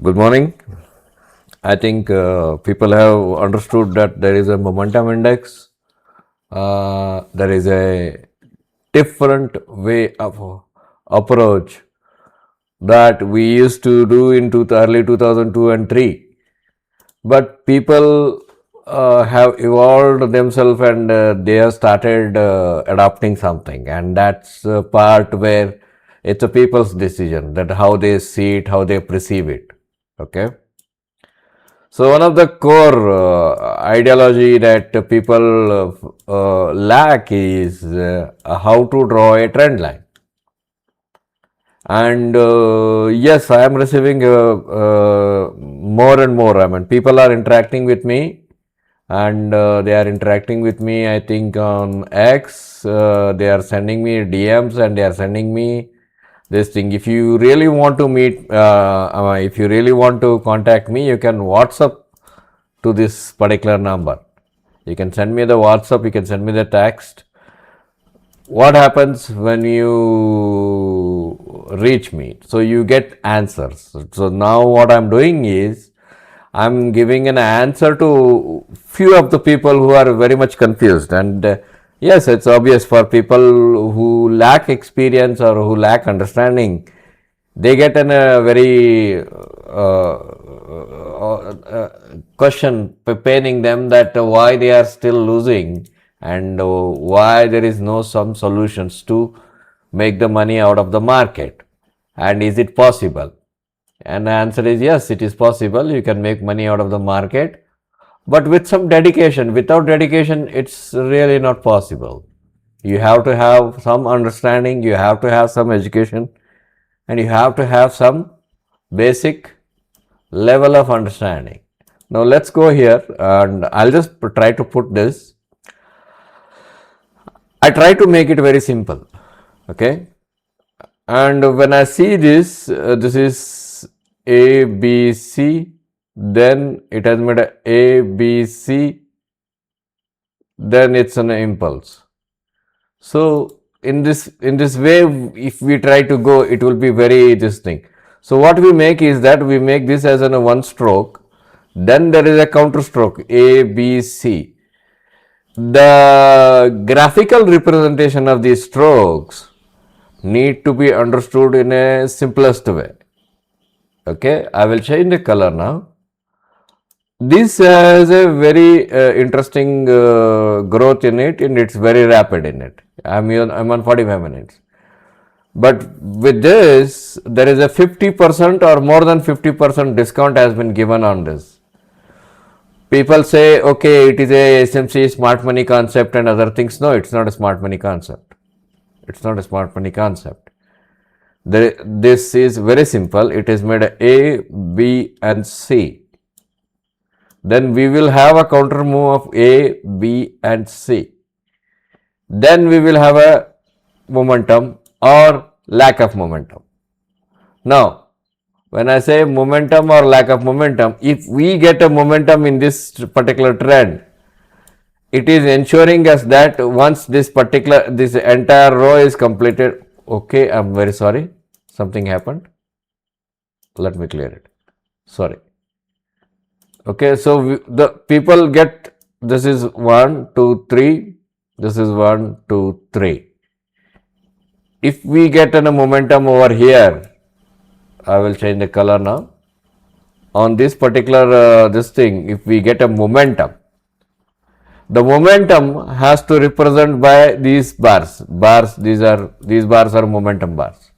Good morning. I think people have understood that there is a momentum index. There is a different way of approach that we used to do in early 2002 and 3. But people have evolved themselves and they have started adopting something. And that's a part where it's a people's decision that how they see it, how they perceive it. Okay. So one of the core ideology that people lack is how to draw a trend line. And yes, I am receiving more and more. I mean, people are interacting with me, and they are interacting with me. I think on X, they are sending me DMs and they are sending me this thing. If you really want to meet, if you really want to contact me, you can WhatsApp to this particular number. You can send me the WhatsApp, you can send me the text. What happens when you reach me? So you get answers. So now what I'm doing is I'm giving an answer to few of the people who are very much confused. And yes, it's obvious for people who lack experience or who lack understanding, they get in a very question paining them that why they are still losing and why there is no some solutions to make the money out of the market, and is it possible? And the answer is yes, it is possible. You can make money out of the market, but with some dedication. Without dedication, it's really not possible. You have to have some understanding, you have to have some education, and you have to have some basic level of understanding. Now let's go here and I'll just try to put this. I try to make it very simple. Okay. And when I see this, this is A, B, C, then it has made A, B, C, then it's an impulse. So in this way, if we try to go, it will be very this thing. So what we make is that we make this as a one stroke, then there is a counter stroke A, B, C. The graphical representation of these strokes need to be understood in a simplest way. Okay, I will change the color now. This has a very interesting growth in it, and it's very rapid in it. I'm on 45 minutes. But with this, there is a 50% or more than 50% discount has been given on this. People say, okay, it is a SMC smart money concept and other things. No, it's not a smart money concept. It's not a smart money concept. This is very simple. It is made A, B and C. Then we will have a counter move of A, B and C. Then we will have a momentum or lack of momentum. Now, when I say momentum or lack of momentum, if we get a momentum in this particular trend, it is ensuring us that once this entire row is completed. Okay, I'm very sorry, something happened. Let me clear it. Sorry. Okay, so the people get, this is 1, 2, 3, this is 1, 2, 3. If we get a momentum over here, I will change the color now. On this particular this thing, if we get a momentum, the momentum has to represent by these bars. These bars are momentum bars.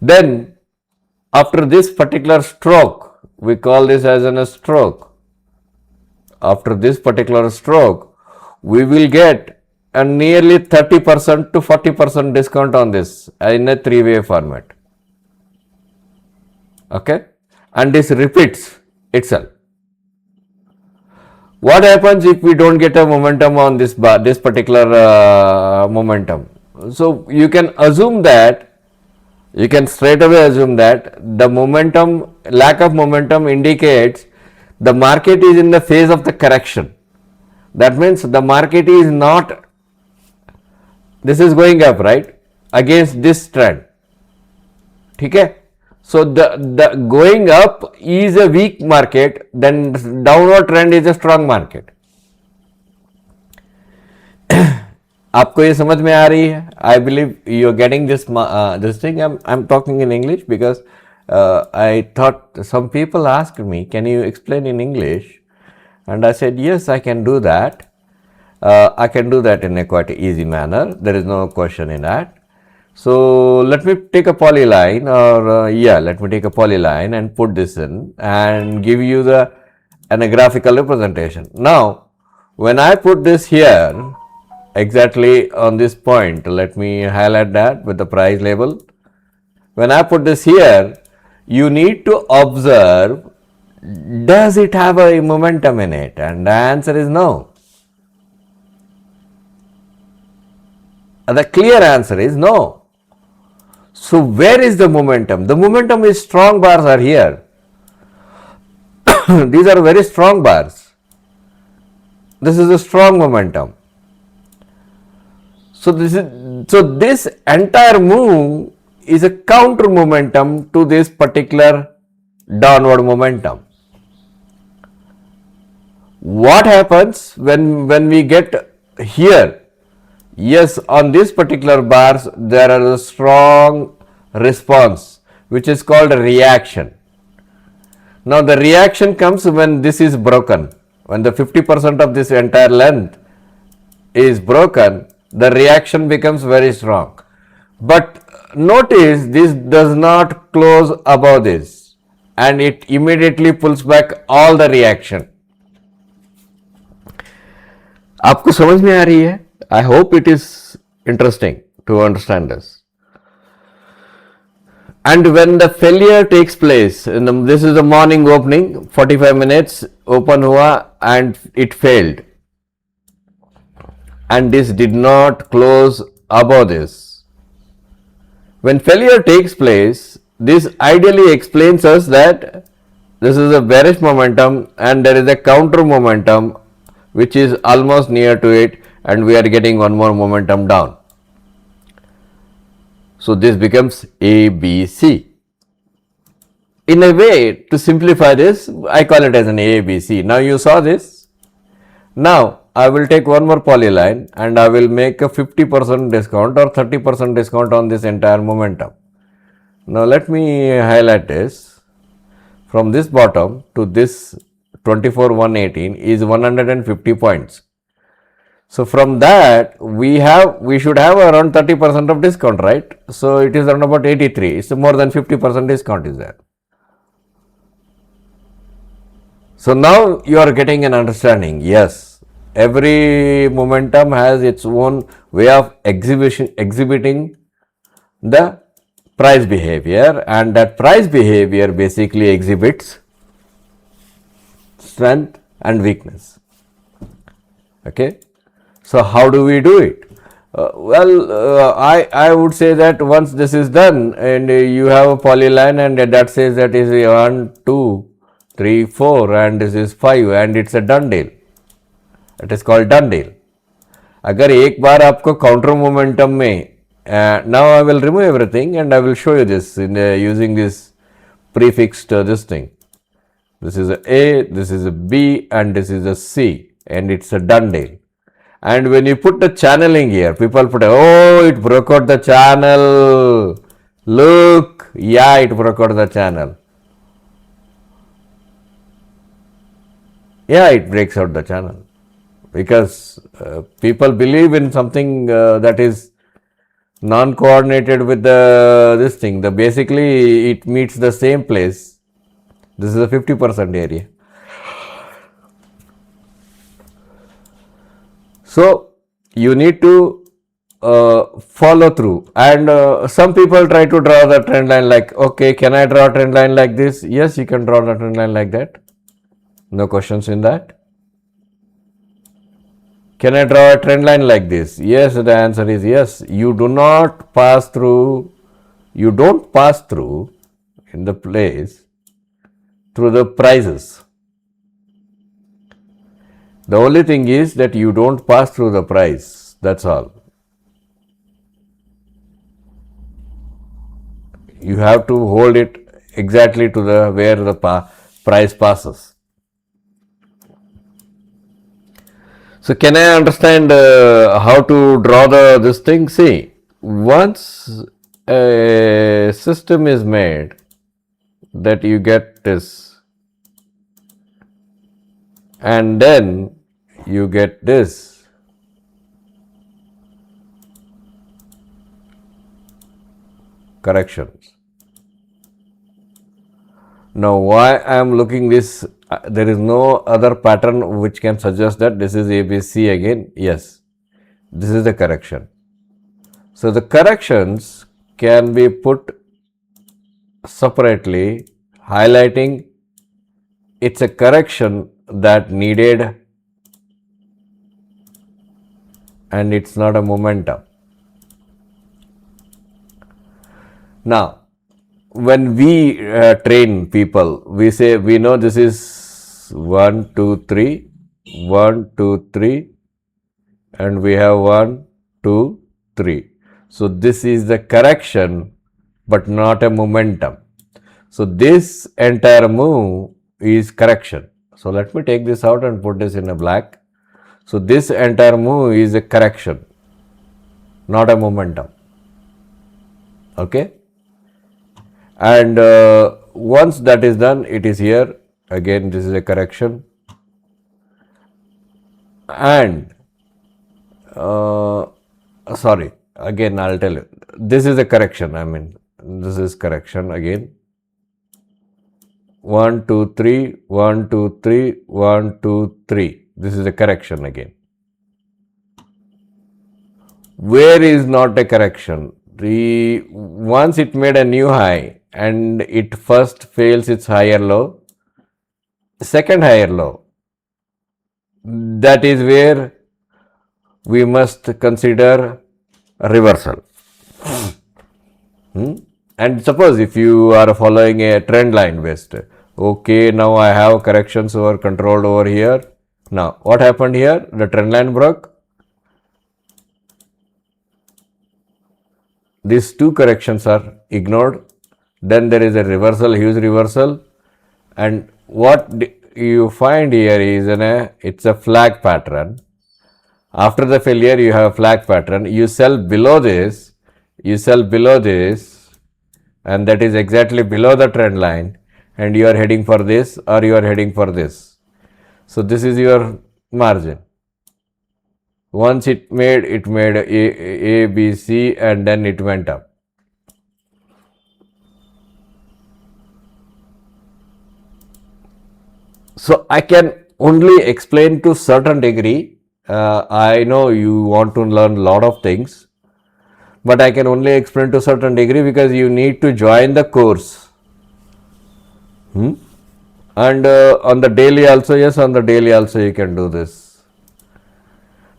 Then after this particular stroke, we call this as a stroke. After this particular stroke, we will get a nearly 30% to 40% discount on this in a three-way format. Okay, and this repeats itself. What happens if we don't get a momentum on this bar, this particular momentum? So you can assume that, you can straight away assume that the momentum, lack of momentum indicates the market is in the phase of the correction. That means the market is not, this is going up, right, against this trend. Okay? So the going up is a weak market, then downward trend is a strong market. आपको ये समझ में आ रही है? I believe you're getting this thing. I'm talking in English because I thought some people asked me, can you explain in English? And I said, yes, I can do that. I can do that in a quite easy manner. There is no question in that. So let me take a polyline, or let me take a polyline and put this in and give you a graphical representation. Now, when I put this here, exactly on this point, let me highlight that with the price label. When I put this here, you need to observe, does it have a momentum in it? And the answer is no. The clear answer is no. So where is the momentum? The momentum is strong bars are here. These are very strong bars. This is a strong momentum. So this entire move is a counter momentum to this particular downward momentum. What happens when we get here? Yes, on this particular bars there is a strong response which is called a reaction. Now the reaction comes when this is broken. When the 50% of this entire length is broken, the reaction becomes very strong. But notice this does not close above this and it immediately pulls back all the reaction. आपको समझ में आ रही है? I hope it is interesting to understand this. And when the failure takes place, this is the morning opening, 45 minutes, open hua and it failed. And this did not close above this. When failure takes place, this ideally explains us that this is a bearish momentum and there is a counter momentum which is almost near to it, and we are getting one more momentum down. So this becomes ABC. In a way, to simplify this, I call it as an ABC. Now you saw this. Now I will take one more polyline and I will make a 50% discount or 30% discount on this entire momentum. Now let me highlight this. From this bottom to this 24,118 is 150 points. So from that we should have around 30% of discount, right? So it is around about 83. So more than 50% discount is there. So now you are getting an understanding. Yes, every momentum has its own way of exhibiting the price behavior, and that price behavior basically exhibits strength and weakness. Okay. So how do we do it? I would say that once this is done and you have a polyline and that says that is 1, 2, 3, 4 and this is 5 and it's a done deal. It is called done deal. अगर एक बार आपको counter momentum में now I will remove everything and I will show you this in using this prefixed this thing. This is a, this is a B and this is a C and it's a done deal. And when you put the channeling here, people put, oh, it broke out the channel. Look, yeah, it broke out the channel. Yeah, it breaks out the channel. Because people believe in something that is non-coordinated with this thing. Basically, it meets the same place. This is a 50% area. So you need to follow through, and some people try to draw the trend line like, okay, can I draw a trend line like this? Yes, you can draw the trend line like that. No questions in that. Can I draw a trend line like this? Yes, the answer is yes. You do not pass through, you don't pass through in the place through the prices. The only thing is that you don't pass through the price, that's all. You have to hold it exactly to the where the price passes. So can I understand how to draw this thing? See, once a system is made that you get this, and then you get this, corrections. Now why I am looking this, there is no other pattern which can suggest that this is ABC again. Yes, this is the correction. So the corrections can be put separately, highlighting it's a correction that needed and it's not a momentum. Now, when we train people, we say we know this is 1, 2, 3, 1, 2, 3, and we have 1, 2, 3. So this is the correction but not a momentum. So this entire move is correction. So let me take this out and put this in a black. So this entire move is a correction, not a momentum. Okay. And once that is done, it is here. Again, this is a correction. And sorry, again I'll tell you. This is a correction. I mean, this is correction again. 1, 2, 3, 1, 2, 3, 1, 2, 3. This is a correction again. Where is not a correction? Once it made a new high and it first fails its higher low, second higher low, that is where we must consider a reversal. And suppose if you are following a trend line based, okay, now I have corrections over controlled over here. Now what happened here? The trend line broke. These two corrections are ignored. Then there is a reversal, huge reversal. And what you find here is it's a flag pattern. After the failure, you have a flag pattern. You sell below this, and that is exactly below the trend line, and you are heading for this or you are heading for this. So this is your margin. Once it made A, B, C, and then it went up. So I can only explain to certain degree. I know you want to learn a lot of things, but I can only explain to certain degree because you need to join the course. And on the daily also, yes, on the daily also you can do this.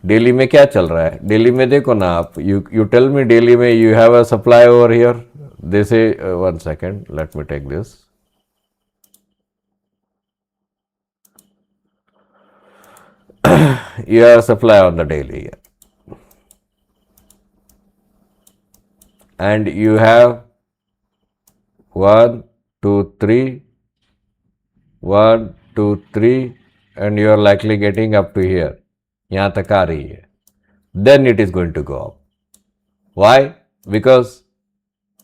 Daily में क्या चल रहा है? Daily में देखो ना आप, you tell me daily में you have a supply over here. They say 1 second, let me take this. You have supply on the daily here. And you have 1, 2, 3, 1, 2, 3, and you are likely getting up to here. यहाँ तक आ रही है. Then it is going to go up. Why? Because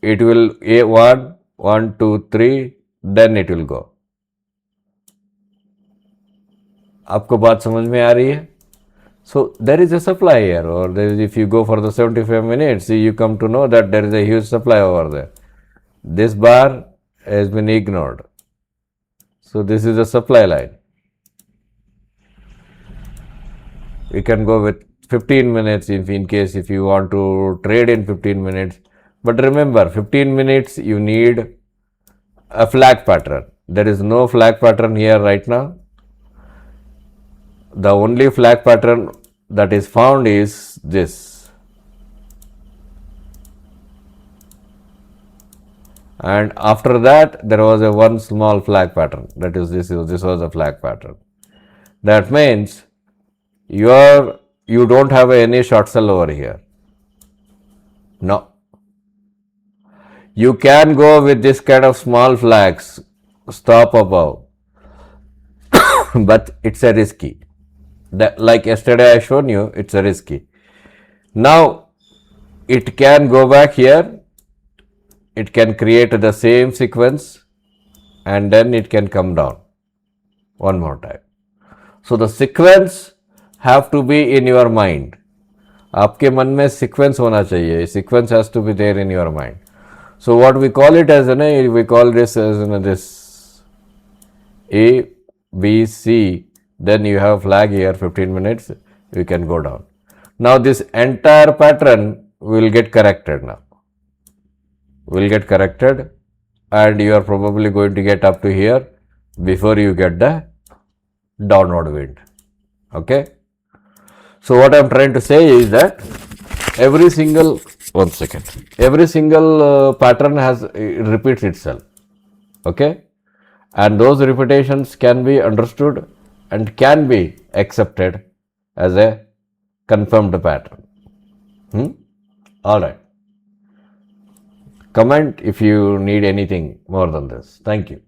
it will A1, 1, 2, 3, then it will go. आपको बात समझ में आ रही है? So there is a supply here, or there is, if you go for the 75 minutes, you come to know that there is a huge supply over there. This bar has been ignored. So this is a supply line. You can go with 15 minutes in case if you want to trade in 15 minutes. But remember, 15 minutes you need a flag pattern. There is no flag pattern here right now. The only flag pattern that is found is this. And after that, there was a one small flag pattern. That is, this was a flag pattern. That means you don't have any short sell over here. No. You can go with this kind of small flags, stop above, but it's a risky. Like yesterday I shown you, it's a risky. Now it can go back here, it can create the same sequence, and then it can come down one more time. So the sequence have to be in your mind. आपके मन में sequence होना चाहिए. Sequence has to be there in your mind. So what we call it as we call this as this A, B, C. Then you have flag here 15 minutes. You can go down. Now this entire pattern will get corrected now. Will get corrected, and you are probably going to get up to here before you get the downward wind. Okay. So what I am trying to say is that every single pattern has repeats itself. Okay, and those repetitions can be understood and can be accepted as a confirmed pattern. All right. Comment if you need anything more than this. Thank you.